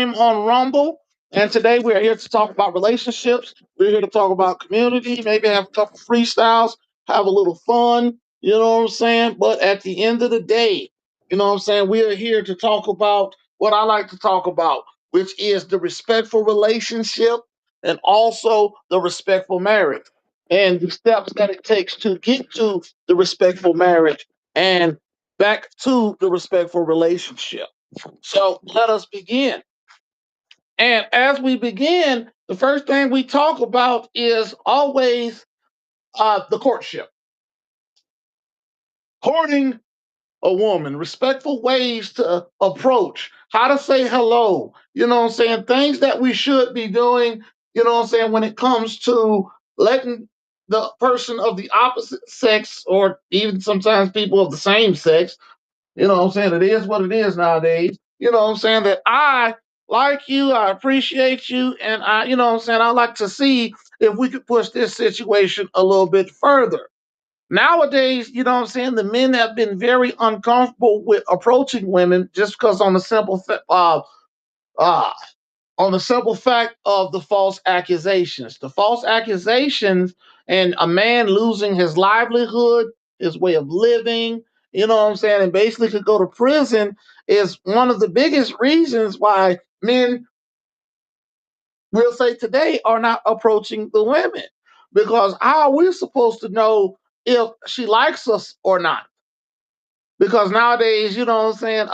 stream on Rumble. And today we are here to talk about relationships. We're here to talk about community, maybe have a couple freestyles, have a little fun, you know what I'm saying? But at the end of the day, you know what I'm saying, we are here to talk about what I like to talk about, which is the respectful relationship and also the respectful marriage and the steps that it takes to get to the respectful marriage and back to the respectful relationship. So let us begin. And as we begin, the first thing we talk about is always the courtship. Courting a woman, respectful ways to approach, how to say hello, you know what I'm saying? Things that we should be doing, you know what I'm saying, when it comes to letting the person of the opposite sex or even sometimes people of the same sex, you know what I'm saying, it is what it is nowadays. You know what I'm saying, that I like you, I appreciate you, and you know what I'm saying, I like to see if we could push this situation a little bit further. Nowadays, you know what I'm saying, the men have been very uncomfortable with approaching women just because uh, on the simple fact of the false accusations. The false accusations and a man losing his livelihood, his way of living, you know what I'm saying, and basically could go to prison is one of the biggest reasons why men, we'll say today, are not approaching the women. Because how are we supposed to know if she likes us or not? Because nowadays, you know what I'm saying,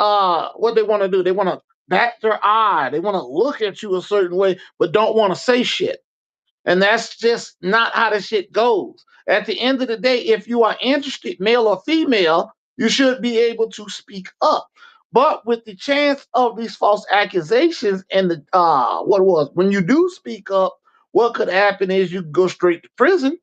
what they want to do, they want to back their eye, they want to look at you a certain way, but don't want to say shit. And that's just not how the shit goes. At the end of the day, if you are interested, male or female, you should be able to speak up. But with the chance of these false accusations and the what it was, when you do speak up, what could happen is you go straight to prison.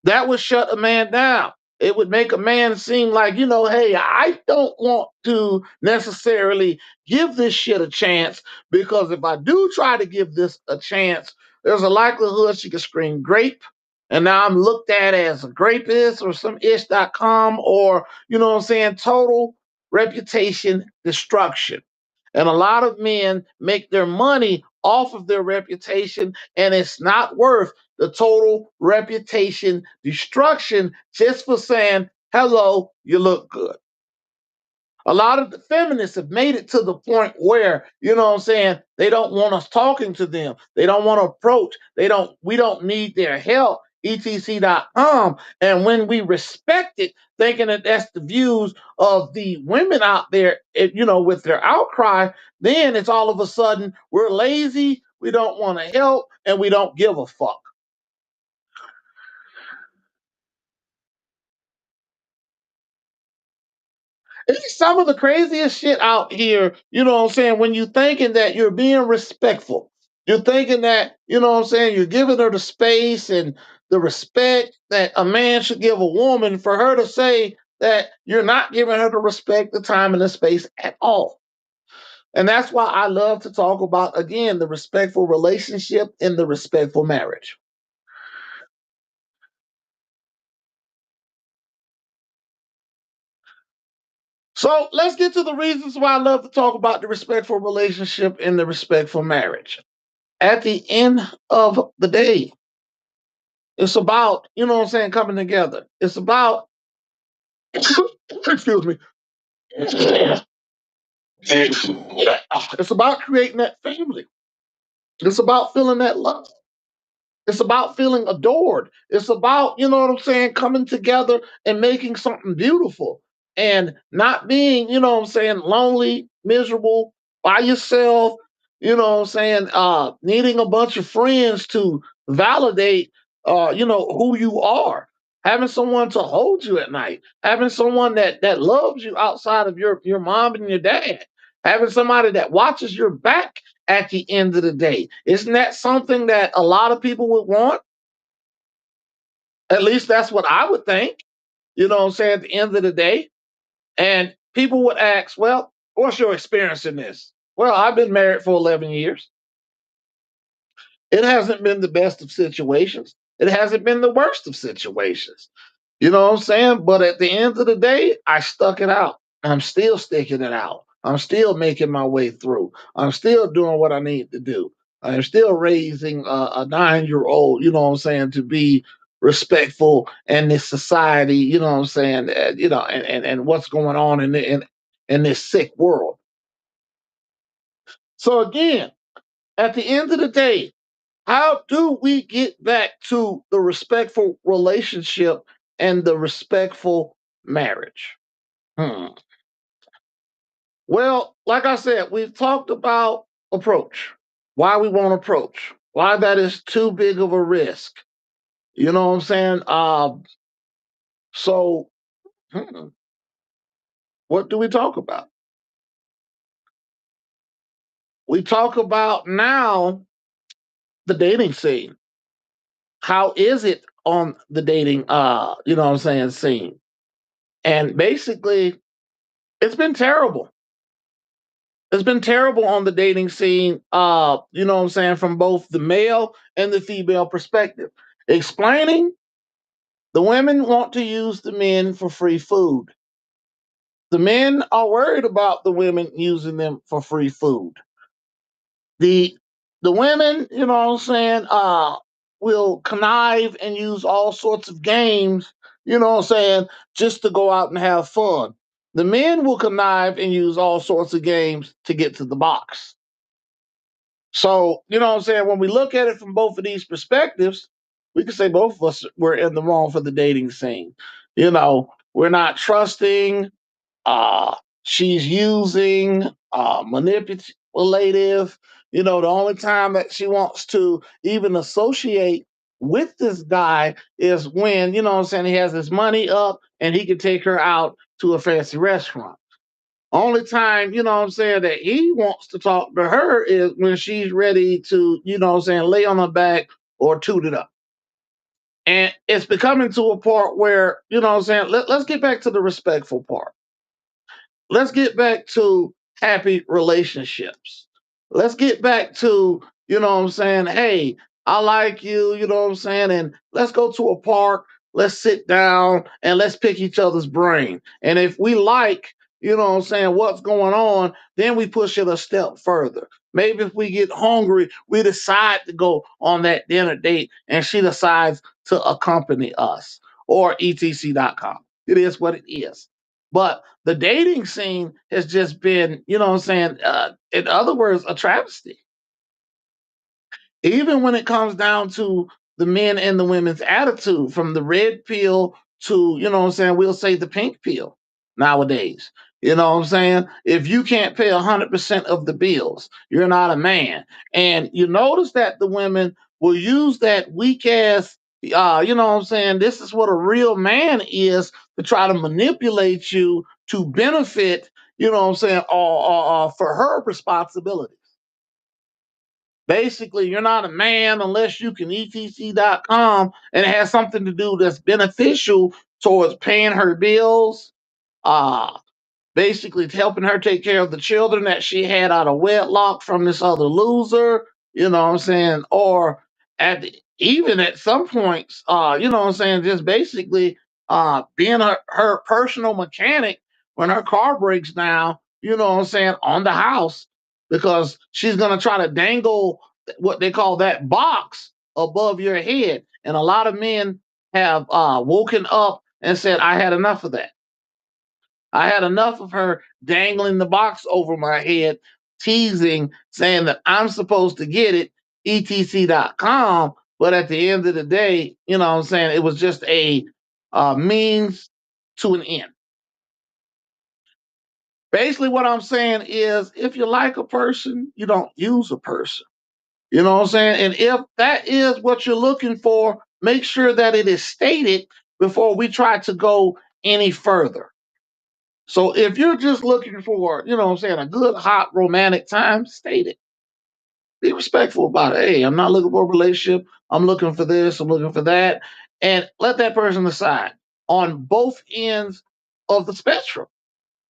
That would shut a man down. It would make a man seem like, you know, hey, I don't want to necessarily give this shit a chance because if I do try to give this a chance, there's a likelihood she could scream grape. And now I'm looked at as a grapist or some ish.com or, you know what I'm saying, total reputation destruction. And a lot of men make their money off of their reputation, and it's not worth the total reputation destruction just for saying, hello, you look good. A lot of the feminists have made it to the point where, you know what I'm saying, they don't want us talking to them. They don't want to approach. We don't need their help, etc.com. And when we respect it, thinking that that's the views of the women out there, you know, with their outcry, then it's all of a sudden we're lazy, we don't want to help, and we don't give a fuck. It's some of the craziest shit out here, you know what I'm saying, when you're thinking that you're being respectful. You're thinking that, you know what I'm saying, you're giving her the space and the respect that a man should give a woman for her to say that you're not giving her the respect, the time, and the space at all. And that's why I love to talk about, again, the respectful relationship and the respectful marriage. So let's get to the reasons why I love to talk about the respectful relationship and the respectful marriage. At the end of the day, it's about, you know what I'm saying, coming together. It's about, excuse me, it's about creating that family. It's about feeling that love. It's about feeling adored. It's about, you know what I'm saying, coming together and making something beautiful and not being, you know what I'm saying, lonely, miserable, by yourself, you know what I'm saying, needing a bunch of friends to validate, you know, who you are. Having someone to hold you at night, having someone that loves you outside of your mom and your dad, having somebody that watches your back at the end of the day. Isn't that something that a lot of people would want? At least that's what I would think. You know what I'm saying? At the end of the day. And people would ask, well, what's your experience in this? Well, I've been married for 11 years. It hasn't been the best of situations. It hasn't been the worst of situations. You know what I'm saying? But at the end of the day, I stuck it out. I'm still sticking it out. I'm still making my way through. I'm still doing what I need to do. I'm still raising a 9-year old, you know what I'm saying, to be respectful in this society, you know what I'm saying, and what's going on in this sick world. So again, at the end of the day, how do we get back to the respectful relationship and the respectful marriage? Hmm. Well, like I said, we've talked about approach, why we won't approach, why that is too big of a risk. You know what I'm saying? So, hmm, what do we talk about? We talk about now the dating scene. How is it on the dating, you know what I'm saying, scene? And basically, it's been terrible. It's been terrible on the dating scene, you know what I'm saying, from both the male and the female perspective. Explaining the women want to use the men for free food. The men are worried about the women using them for free food. The the women, you know what I'm saying, will connive and use all sorts of games, you know what I'm saying, just to go out and have fun. The men will connive and use all sorts of games to get to the box. So, you know what I'm saying? When we look at it from both of these perspectives, we can say both of us were in the wrong for the dating scene. You know, we're not trusting, uh, she's using, manipulative. You know, the only time that she wants to even associate with this guy is when, you know what I'm saying, he has his money up and he can take her out to a fancy restaurant. Only time, you know what I'm saying, that he wants to talk to her is when she's ready to, you know what I'm saying, lay on her back or toot it up. And it's becoming to a part where, you know what I'm saying, let's get back to the respectful part. Let's get back to happy relationships. Let's get back to, you know what I'm saying, hey, I like you, you know what I'm saying, and let's go to a park, let's sit down and let's pick each other's brain. And if we like, you know what I'm saying, what's going on, then we push it a step further. Maybe if we get hungry, we decide to go on that dinner date and she decides to accompany us or etc.com. It is what it is. But the dating scene has just been, you know what I'm saying, in other words, a travesty. Even when it comes down to the men and the women's attitude, from the red pill to, you know what I'm saying, we'll say the pink pill nowadays. You know what I'm saying? If you can't pay 100% of the bills, you're not a man. And you notice that the women will use that weak ass, you know what I'm saying? This is what a real man is, to try to manipulate you to benefit, you know what I'm saying, for her responsibility. Basically, you're not a man unless you can etc.com and it has something to do that's beneficial towards paying her bills, uh, basically it's helping her take care of the children that she had out of wedlock from this other loser, you know what I'm saying? Or even at some points, you know what I'm saying, just basically being her personal mechanic when her car breaks down, you know what I'm saying, on the house, because she's gonna try to dangle what they call that box above your head. And a lot of men have woken up and said, I had enough of that. I had enough of her dangling the box over my head, teasing, saying that I'm supposed to get it, etc.com. But at the end of the day, you know what I'm saying, it was just a means to an end. Basically, what I'm saying is if you like a person, you don't use a person. You know what I'm saying? And if that is what you're looking for, make sure that it is stated before we try to go any further. So if you're just looking for, you know what I'm saying, a good, hot, romantic time, state it. Be respectful about it. Hey, I'm not looking for a relationship. I'm looking for this. I'm looking for that. And let that person decide on both ends of the spectrum.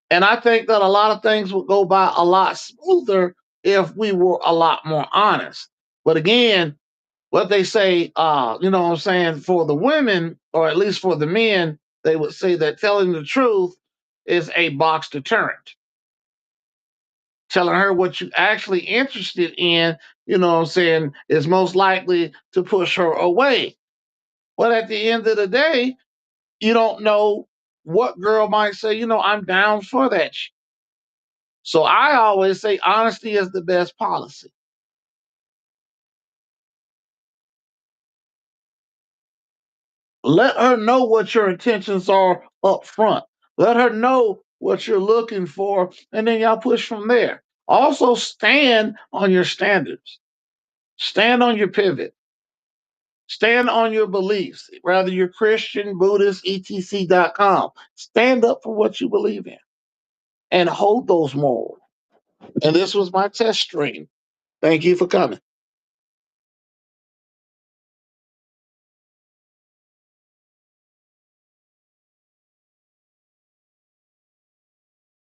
And I think that a lot of things would go by a lot smoother if we were a lot more honest. But again, what they say, you know what I'm saying, for the women, or at least for the men, they would say that telling the truth is a box deterrent. Telling her what you actually interested in, is most likely to push her away. But at the end of the day, you don't know what girl might say, I'm down for that. So I always say honesty is the best policy. Let her know what your intentions are up front. Let her know what you're looking for, and then y'all push from there. Also, stand on your standards, stand on your pivot, stand on your beliefs, whether you're Christian, Buddhist, etc.com. Stand up for what you believe in and hold those morals. And this was my test stream. Thank you for coming.